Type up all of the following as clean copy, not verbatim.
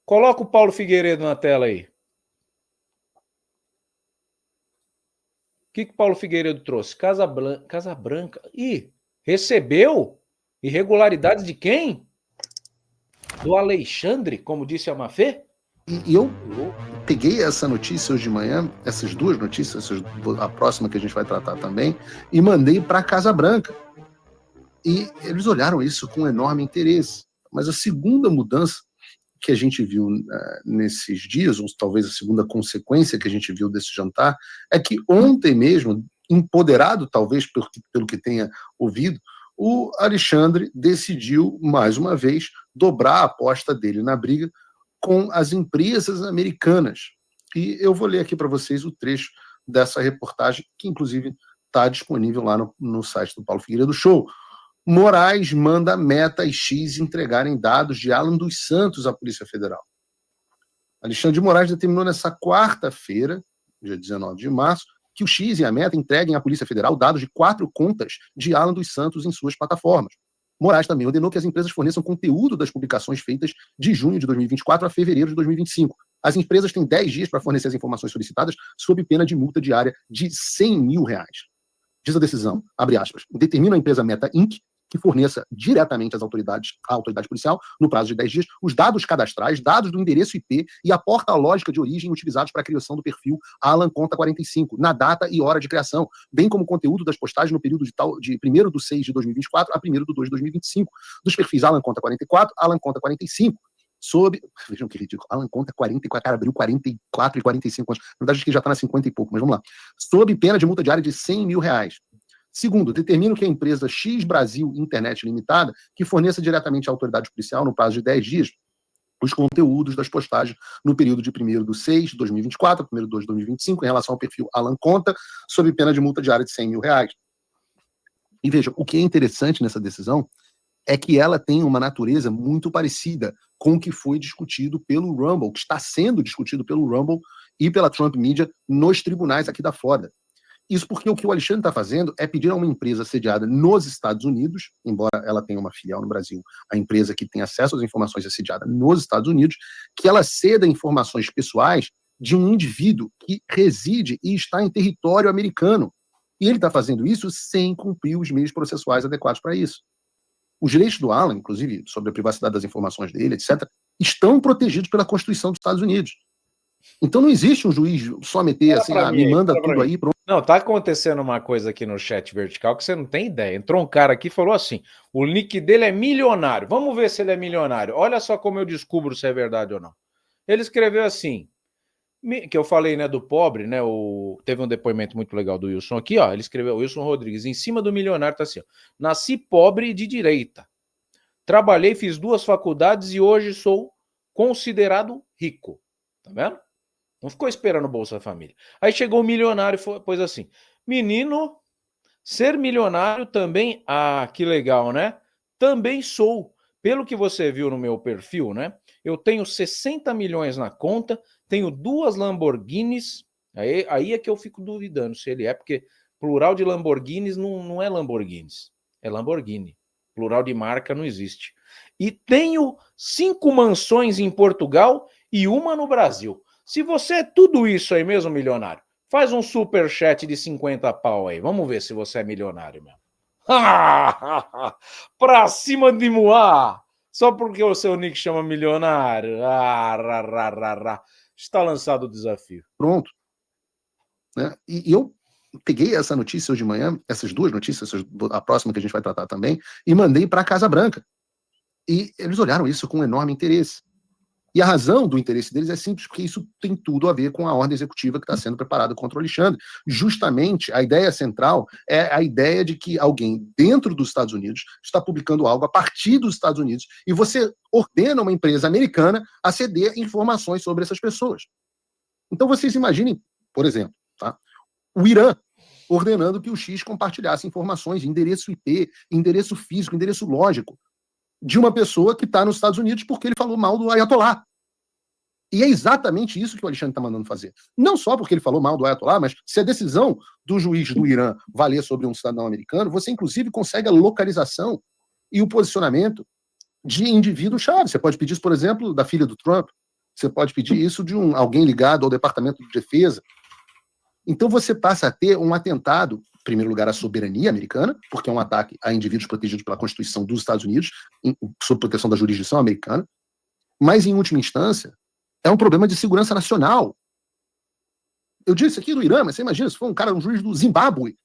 Coloca o Paulo Figueiredo na tela aí. O que o Paulo Figueiredo trouxe? Casa Branca. Ih, recebeu irregularidades de quem? Do Alexandre, como disse a Mafê? E eu peguei essa notícia hoje de manhã, essas duas notícias, a próxima que a gente vai tratar também, e mandei para a Casa Branca. E eles olharam isso com enorme interesse. Mas a segunda mudança que a gente viu nesses dias, ou talvez a segunda consequência que a gente viu desse jantar, é que ontem mesmo, empoderado talvez pelo que tenha ouvido, o Alexandre decidiu, mais uma vez, dobrar a aposta dele na briga com as empresas americanas. E eu vou ler aqui para vocês o trecho dessa reportagem, que inclusive está disponível lá no site do Paulo Figueiredo Show. Moraes manda Meta e X entregarem dados de Alan dos Santos à Polícia Federal. Alexandre de Moraes determinou nessa quarta-feira, dia 19 de março, que o X e a Meta entreguem à Polícia Federal dados de 4 contas de Alan dos Santos em suas plataformas. Moraes também ordenou que as empresas forneçam conteúdo das publicações feitas de junho de 2024 a fevereiro de 2025. As empresas têm 10 dias para fornecer as informações solicitadas sob pena de multa diária de R$100 mil. Diz a decisão, abre aspas, determina a empresa Meta Inc., que forneça diretamente à autoridade policial, no prazo de 10 dias, os dados cadastrais, dados do endereço IP e a porta-lógica de origem utilizados para a criação do perfil Alan Conta 45, na data e hora de criação, bem como conteúdo das postagens no período de 1º/6 de 2024 a 1º/2 de 2025, dos perfis Alan Conta 44, Alan Conta 45, vejam que ridículo, Alan Conta 44, cara, abriu 44 e 45 anos, na verdade acho que já está na 50 e pouco, mas vamos lá, sob pena de multa diária de R$100 mil. Segundo, determino que a empresa X Brasil Internet Limitada, que forneça diretamente à autoridade policial, no prazo de 10 dias, os conteúdos das postagens no período de 1º/6 de 2024 a 1º/2 de 2025, em relação ao perfil Alan Conta, sob pena de multa diária de R$100 mil. E veja, o que é interessante nessa decisão é que ela tem uma natureza muito parecida com o que foi discutido pelo Rumble, que está sendo discutido pelo Rumble e pela Trump Media nos tribunais aqui da Flórida. Isso porque o que o Alexandre está fazendo é pedir a uma empresa sediada nos Estados Unidos, embora ela tenha uma filial no Brasil, a empresa que tem acesso às informações é sediada nos Estados Unidos, que ela ceda informações pessoais de um indivíduo que reside e está em território americano. E ele está fazendo isso sem cumprir os meios processuais adequados para isso. Os direitos do Alan, inclusive sobre a privacidade das informações dele, etc., estão protegidos pela Constituição dos Estados Unidos. Então não existe um juiz só meter assim, me manda tudo aí, pronto. Não, tá acontecendo uma coisa aqui no chat vertical que você não tem ideia. Entrou um cara aqui e falou assim, o nick dele é milionário. Vamos ver se ele é milionário. Olha só como eu descubro se é verdade ou não. Ele escreveu assim, que eu falei, né, do pobre, né, teve um depoimento muito legal do Wilson aqui, ó, ele escreveu, Wilson Rodrigues, em cima do milionário tá assim, ó, nasci pobre de direita, trabalhei, fiz 2 faculdades e hoje sou considerado rico, tá vendo? Não ficou esperando o Bolsa Família. Aí chegou o milionário e pôs assim, menino, ser milionário também, que legal, né? Também sou. Pelo que você viu no meu perfil, né? Eu tenho 60 milhões na conta, tenho 2 Lamborghinis, aí é que eu fico duvidando se ele é, porque plural de Lamborghinis não é Lamborghinis, é Lamborghini. Plural de marca não existe. E tenho 5 mansões em Portugal e uma no Brasil. Se você é tudo isso aí mesmo, milionário, faz um superchat de 50 pau aí. Vamos ver se você é milionário mesmo. Pra cima de Moá! Só porque o seu nick chama milionário. Está lançado o desafio. Pronto. Né? E eu peguei essa notícia hoje de manhã, essas duas notícias, a próxima que a gente vai tratar também, e mandei para a Casa Branca. E eles olharam isso com enorme interesse. E a razão do interesse deles é simples, porque isso tem tudo a ver com a ordem executiva que está sendo preparada contra o Alexandre. Justamente, a ideia central é a ideia de que alguém dentro dos Estados Unidos está publicando algo a partir dos Estados Unidos e você ordena uma empresa americana a ceder informações sobre essas pessoas. Então vocês imaginem, por exemplo, tá? O Irã ordenando que o X compartilhasse informações de endereço IP, endereço físico, endereço lógico, de uma pessoa que está nos Estados Unidos porque ele falou mal do Ayatollah. E é exatamente isso que o Alexandre está mandando fazer. Não só porque ele falou mal do Ayatollah, mas se a decisão do juiz do Irã valer sobre um cidadão americano, você inclusive consegue a localização e o posicionamento de indivíduos-chave. Você pode pedir isso, por exemplo, da filha do Trump. Você pode pedir isso de alguém ligado ao Departamento de Defesa. Então você passa a ter um atentado, em primeiro lugar, à soberania americana, porque é um ataque a indivíduos protegidos pela Constituição dos Estados Unidos, sob proteção da jurisdição americana, mas, em última instância, é um problema de segurança nacional. Eu disse aqui do Irã, mas você imagina, se for um juiz do Zimbábue,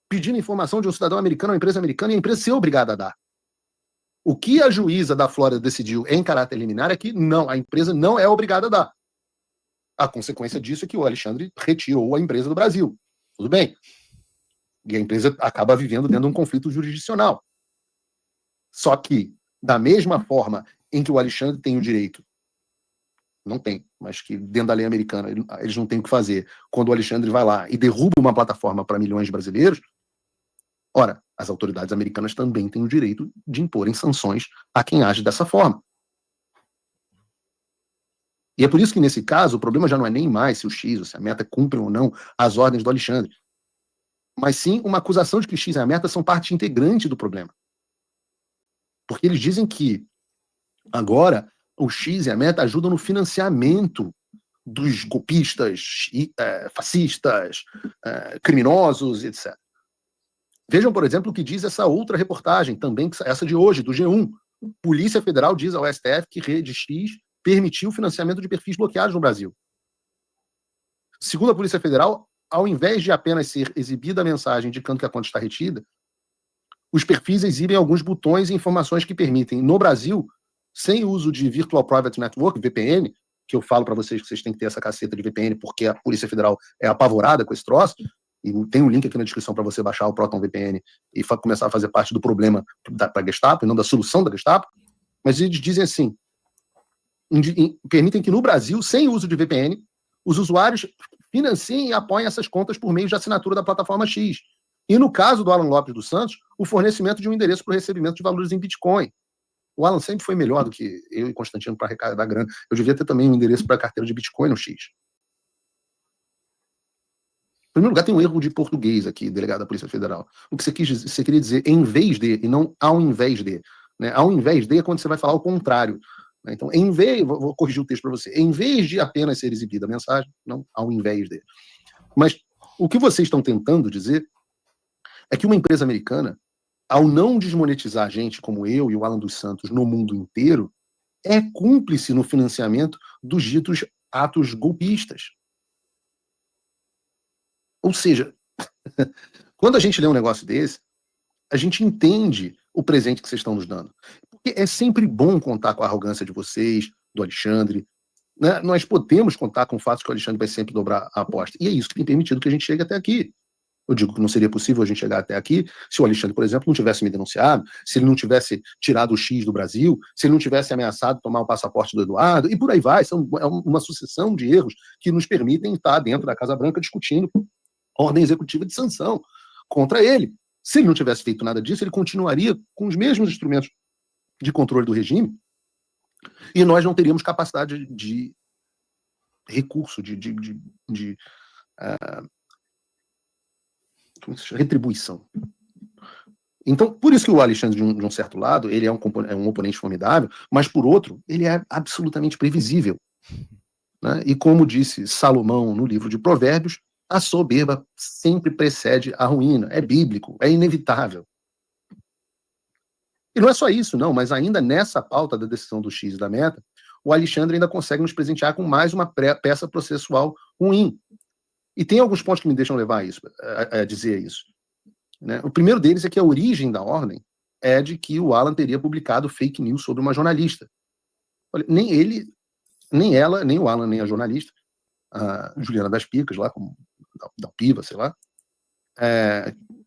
pedindo informação de um cidadão americano a uma empresa americana e a empresa ser obrigada a dar. O que a juíza da Flórida decidiu em caráter liminar é que não, a empresa não é obrigada a dar. A consequência disso é que o Alexandre retirou a empresa do Brasil. Tudo bem. E a empresa acaba vivendo dentro de um conflito jurisdicional. Só que, da mesma forma em que o Alexandre tem o direito, não tem, mas que dentro da lei americana eles não têm o que fazer, quando o Alexandre vai lá e derruba uma plataforma para milhões de brasileiros, ora, as autoridades americanas também têm o direito de imporem sanções a quem age dessa forma. E é por isso que, nesse caso, o problema já não é nem mais se o X ou se a Meta cumpre ou não as ordens do Alexandre, mas sim uma acusação de que o X e a Meta são parte integrante do problema. Porque eles dizem que agora o X e a Meta ajudam no financiamento dos golpistas, fascistas, criminosos, etc. Vejam, por exemplo, o que diz essa outra reportagem, também essa de hoje, do G1. Polícia Federal diz ao STF que Rede X permitiu o financiamento de perfis bloqueados no Brasil. Segundo a Polícia Federal, ao invés de apenas ser exibida a mensagem indicando que a conta está retida, os perfis exibem alguns botões e informações que permitem, no Brasil, sem uso de Virtual Private Network, VPN, que eu falo para vocês que vocês têm que ter essa caceta de VPN porque a Polícia Federal é apavorada com esse troço, e tem um link aqui na descrição para você baixar o Proton VPN e começar a fazer parte do problema para a Gestapo, e não da solução da Gestapo, mas eles dizem assim, permitem que no Brasil, sem uso de VPN, os usuários financiem e apoiem essas contas por meio de assinatura da plataforma X. E no caso do Alan Lopes dos Santos, o fornecimento de um endereço para o recebimento de valores em Bitcoin. O Alan sempre foi melhor do que eu e Constantino para arrecadar grana. Eu devia ter também um endereço para a carteira de Bitcoin no X. Em primeiro lugar, tem um erro de português aqui, delegado da Polícia Federal. O que você queria dizer em vez de, e não ao invés de. Né? Ao invés de é quando você vai falar o contrário. Né? Então, vou corrigir o texto para você. Em vez de apenas ser exibida a mensagem, não ao invés de. Mas o que vocês estão tentando dizer é que uma empresa americana, ao não desmonetizar gente como eu e o Alan dos Santos no mundo inteiro, é cúmplice no financiamento dos ditos atos golpistas. Ou seja, quando a gente lê um negócio desse, a gente entende o presente que vocês estão nos dando. Porque é sempre bom contar com a arrogância de vocês, do Alexandre. Né? Nós podemos contar com o fato que o Alexandre vai sempre dobrar a aposta. E é isso que tem permitido que a gente chegue até aqui. Eu digo que não seria possível a gente chegar até aqui se o Alexandre, por exemplo, não tivesse me denunciado, se ele não tivesse tirado o X do Brasil, se ele não tivesse ameaçado tomar o passaporte do Eduardo, e por aí vai. É uma sucessão de erros que nos permitem estar dentro da Casa Branca discutindo ordem executiva de sanção contra ele. Se ele não tivesse feito nada disso, ele continuaria com os mesmos instrumentos de controle do regime e nós não teríamos capacidade de recurso, de retribuição. Então, por isso que o Alexandre, de um certo lado, ele é um oponente formidável, mas, por outro, ele é absolutamente previsível. Né? E como disse Salomão no livro de Provérbios, a soberba sempre precede a ruína. É bíblico, é inevitável. E não é só isso, não, mas ainda nessa pauta da decisão do X e da Meta, o Alexandre ainda consegue nos presentear com mais uma peça processual ruim. E tem alguns pontos que me deixam levar a dizer isso. Né? O primeiro deles é que a origem da ordem é de que o Alan teria publicado fake news sobre uma jornalista. Olha, nem ele, nem ela, nem o Alan, nem a jornalista, a Juliana das Picas, lá, da Piva, sei lá,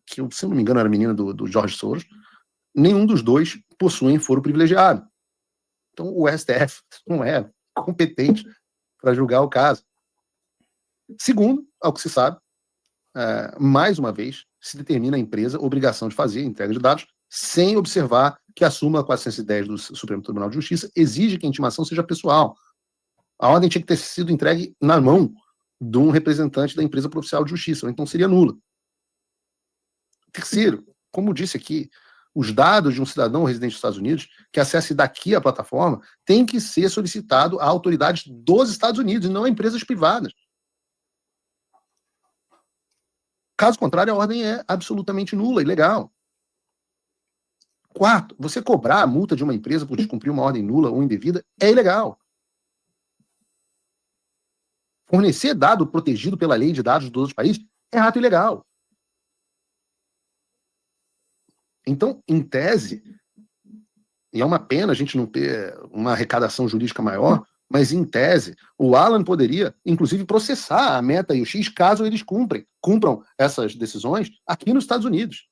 que, se eu não me engano, era menina do Jorge Soros, nenhum dos dois possuem foro privilegiado. Então, o STF não é competente para julgar o caso. Segundo, ao que se sabe, mais uma vez, se determina a empresa a obrigação de fazer entrega de dados sem observar que a súmula 410 do Supremo Tribunal de Justiça exige que a intimação seja pessoal. A ordem tinha que ter sido entregue na mão de um representante da empresa oficial de justiça, ou então seria nula. Terceiro, como disse aqui os dados de um cidadão residente dos Estados Unidos que acesse daqui a plataforma tem que ser solicitado a autoridades dos Estados Unidos e não a empresas privadas. Caso contrário, a ordem é absolutamente nula, ilegal. Quarto, você cobrar a multa de uma empresa por descumprir uma ordem nula ou indevida é ilegal. Fornecer dado protegido pela lei de dados dos outros países é ato ilegal. Então, em tese, e é uma pena a gente não ter uma arrecadação jurídica maior, mas em tese, o Alan poderia, inclusive, processar a Meta e o X caso eles cumpram essas decisões aqui nos Estados Unidos.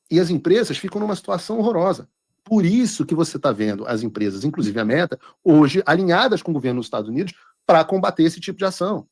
E as empresas ficam numa situação horrorosa. Por isso que você está vendo as empresas, inclusive a Meta, hoje alinhadas com o governo dos Estados Unidos para combater esse tipo de ação.